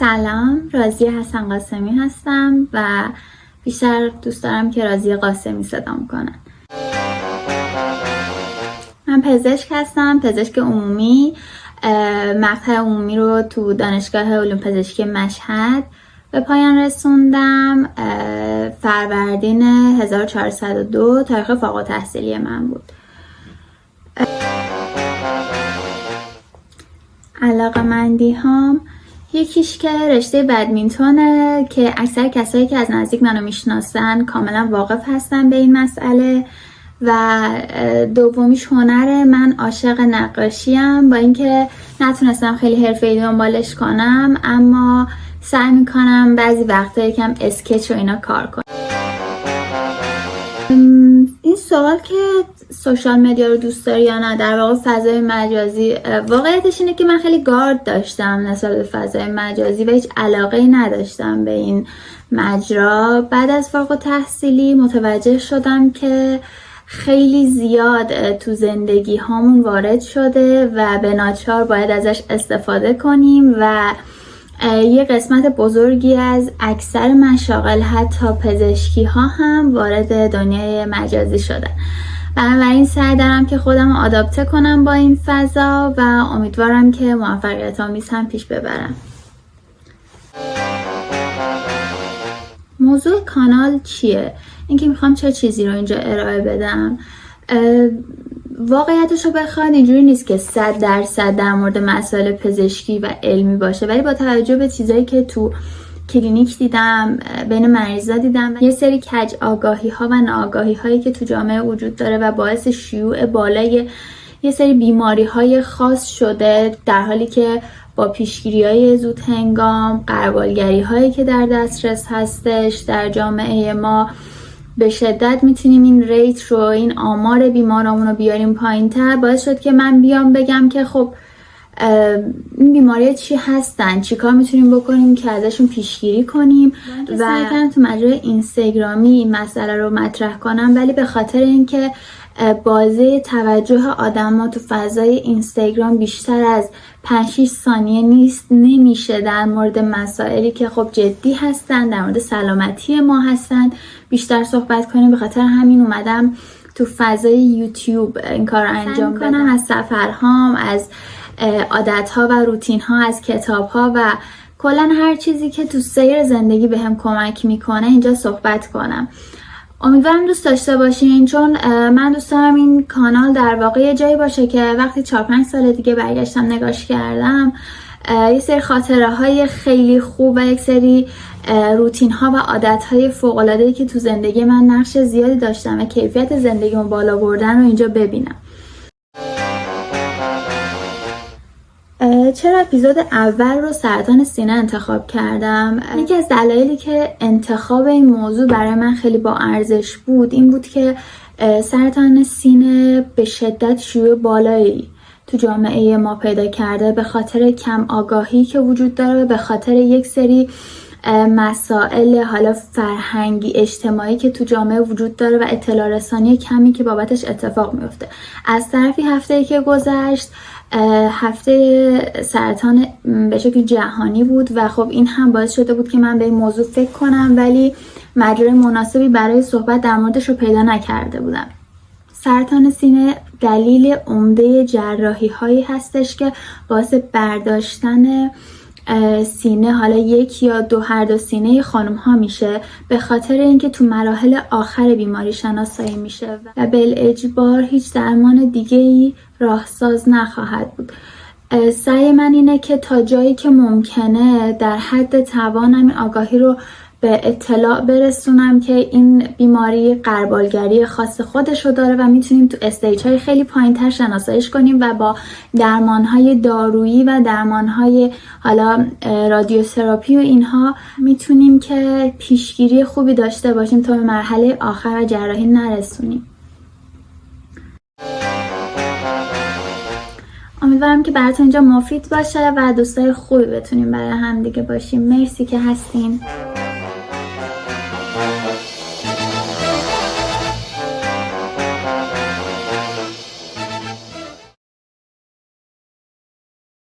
سلام، راضیه حسن قاسمی هستم و بیشتر دوست دارم که راضیه قاسمی صدام کنن. من پزشک هستم، پزشک عمومی. مقطع عمومی رو تو دانشگاه علوم پزشکی مشهد به پایان رسوندم. فروردین 1402 تاریخ فارغ التحصیلی من بود. علاقه‌مندی هام یکیش که رشته بدمینتونه که اکثر کسایی که از نزدیک منو میشناسن کاملا واقف هستن به این مسئله، و دومیش هنر. من عاشق نقاشیم، با اینکه نتونستم خیلی حرفه‌ای دنبالش کنم، اما سعی میکنم بعضی وقتا یکم اسکچ و اینا کار کنم. این سوال که سوشال مدیا رو دوست داری یا نه، در واقع فضای مجازی، واقعیتش اینه که من خیلی گارد داشتم نسبت به فضای مجازی و هیچ علاقه‌ای نداشتم به این مجرا. بعد از فارغ التحصیلی متوجه شدم که خیلی زیاد تو زندگی هامون وارد شده و به ناچار باید ازش استفاده کنیم و یه قسمت بزرگی از اکثر مشاغل، حتی پزشکی ها هم وارد دنیای مجازی شدن. بنابراین سعی دارم که خودم رو آداپته کنم با این فضا و امیدوارم که موفقیت آمیز هم پیش ببرم. موضوع کانال چیه؟ اینکه میخوام چه چیزی رو اینجا ارائه بدم. واقعیتش رو بخواید اینجوری نیست که 100% در مورد مسائل پزشکی و علمی باشه، ولی با توجه به چیزایی که تو کلینیک دیدم، بین مریضا دیدم، یه سری کج آگاهی ها و ناآگاهی هایی که تو جامعه وجود داره و باعث شیوع بالای یه سری بیماری های خاص شده، در حالی که با پیشگیری های زود هنگام، غربالگری هایی که در دسترس هستش در جامعه ما، به شدت میتونیم این ریت رو، این آمار بیمارامون رو بیاریم پایین تر. باعث شد که من بیام بگم که خب این بیماری چی هستن، چی کار میتونیم بکنیم که ازشون پیشگیری کنیم. و سعی کردم تو مجرای اینستاگرامی این مسئله رو مطرح کنم، ولی به خاطر اینکه بازه توجه آدما تو فضای اینستاگرام بیشتر از 5-6 ثانیه نمیشه در مورد مسائلی که خب جدی هستن، در مورد سلامتی ما هستن، بیشتر صحبت کنیم. به خاطر همین اومدم تو فضای یوتیوب این کار رو انجام بدم. از سفرهام، از عادتها و روتینها، از کتابها و کلا هر چیزی که تو سیر زندگی بهم کمک میکنه اینجا صحبت کنم. امیدوارم دوست داشته باشین، چون من دوست دارم این کانال در واقع یه جایی باشه که وقتی 4-5 سال دیگه برگشتم نگاش کردم، یه سری خاطره های خیلی خوب و یک سری روتین ها و عادت های فوق العاده که تو زندگی من نقش زیادی داشتم و کیفیت زندگیمو بالا بردن رو اینجا ببینم. چرا اپیزود اول رو سرطان سینه انتخاب کردم؟ یکی از دلایلی که انتخاب این موضوع برای من خیلی با ارزش بود این بود که سرطان سینه به شدت شیوع بالایی تو جامعه ما پیدا کرده، به خاطر کم آگاهی که وجود داره، به خاطر یک سری مسائل حالا فرهنگی اجتماعی که تو جامعه وجود داره و اطلاع رسانی کمی که بابتش اتفاق میفته. از طرفی هفته‌ای که گذشت هفته سرطان به شکل جهانی بود و خب این هم باعث شده بود که من به این موضوع فکر کنم، ولی مجرای مناسبی برای صحبت در موردش رو پیدا نکرده بودم. سرطان سینه دلیل عمده جراحی هایی هستش که باعث برداشتن سینه، حالا یک یا هر دو سینه خانم ها میشه، به خاطر اینکه تو مراحل آخر بیماری شناسایی میشه و بالاجبار هیچ درمان دیگه ای راهساز نخواهد بود. سعی من اینه که تا جایی که ممکنه در حد توانم این آگاهی رو به اطلاع برسونم که این بیماری غربالگری خاص خودش رو داره و میتونیم تو استیج های خیلی پایین تر شناساییش کنیم و با درمان های دارویی و درمان های حالا رادیوتراپی و اینها میتونیم که پیشگیری خوبی داشته باشیم تا به مرحله آخر جراحی نرسونیم. امیدوارم که براتون اینجا مفید باشه و دوستای خوبی بتونیم برای هم دیگه باشیم. مرسی که هستین.